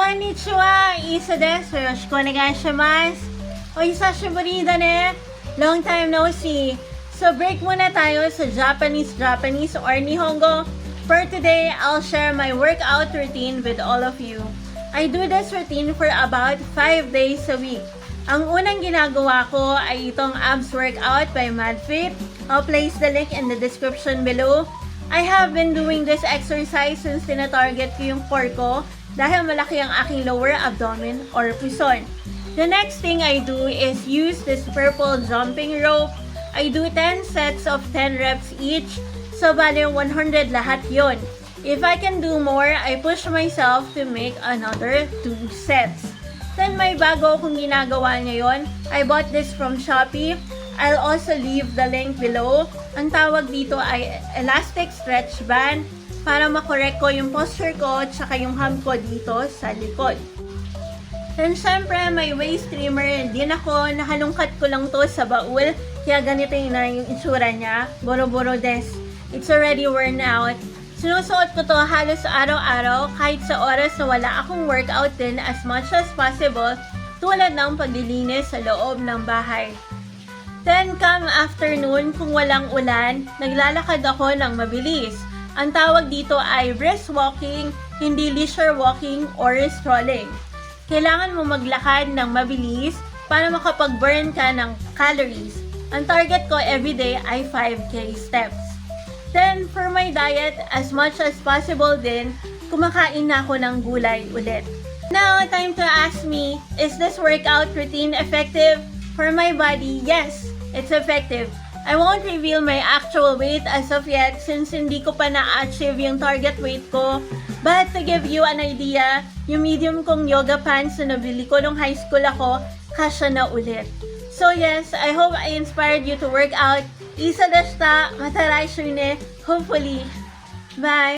Konnichiwa, Isa desu. Yoroshiku onegaishimasu. O hisashiburi da ne. Long time no see. So break muna tayo sa Japanese or Nihongo. For today, I'll share my workout routine with all of you. I do this routine for about 5 days a week. Ang unang ginagawa ko ay itong abs workout by MadFit. I'll place the link in the description below. I have been doing this exercise since tina-target ko yung core ko dahil malaki ang aking lower abdomen or puson. The next thing I do is use this purple jumping rope. I do 10 sets of 10 reps each. So, bali 100 lahat yon. If I can do more, I push myself to make another 2 sets. Then, may bago akong ginagawa ngayon. I bought this from Shopee. I'll also leave the link below. Ang tawag dito ay elastic stretch band para makorek ko yung posture ko at saka yung hub ko dito sa likod. Then, syempre, may waist trimmer din ako. Nahalungkat ko lang to sa baul. Kaya ganito yung itsura niya. Boro-boro des. It's already worn out. Sinusuot ko to halos araw-araw kahit sa oras na wala akong workout din as much as possible tulad ng paglilinis sa loob ng bahay. Then, come afternoon, kung walang ulan, naglalakad ako ng mabilis. Ang tawag dito ay brisk walking, hindi leisure walking or strolling. Kailangan mo maglakad ng mabilis para makapag-burn ka ng calories. Ang target ko everyday ay 5K steps. Then, for my diet, as much as possible din, kumakain na ako ng gulay ulit. Now, time to ask me, is this workout routine effective? For my body, yes, it's effective. I won't reveal my actual weight as of yet since hindi ko pa na-achieve yung target weight ko. But to give you an idea, yung medium kong yoga pants na nabili ko nung high school ako, kasya na ulit. So yes, I hope I inspired you to work out. Isa deshita, matarai shune, hopefully. Bye!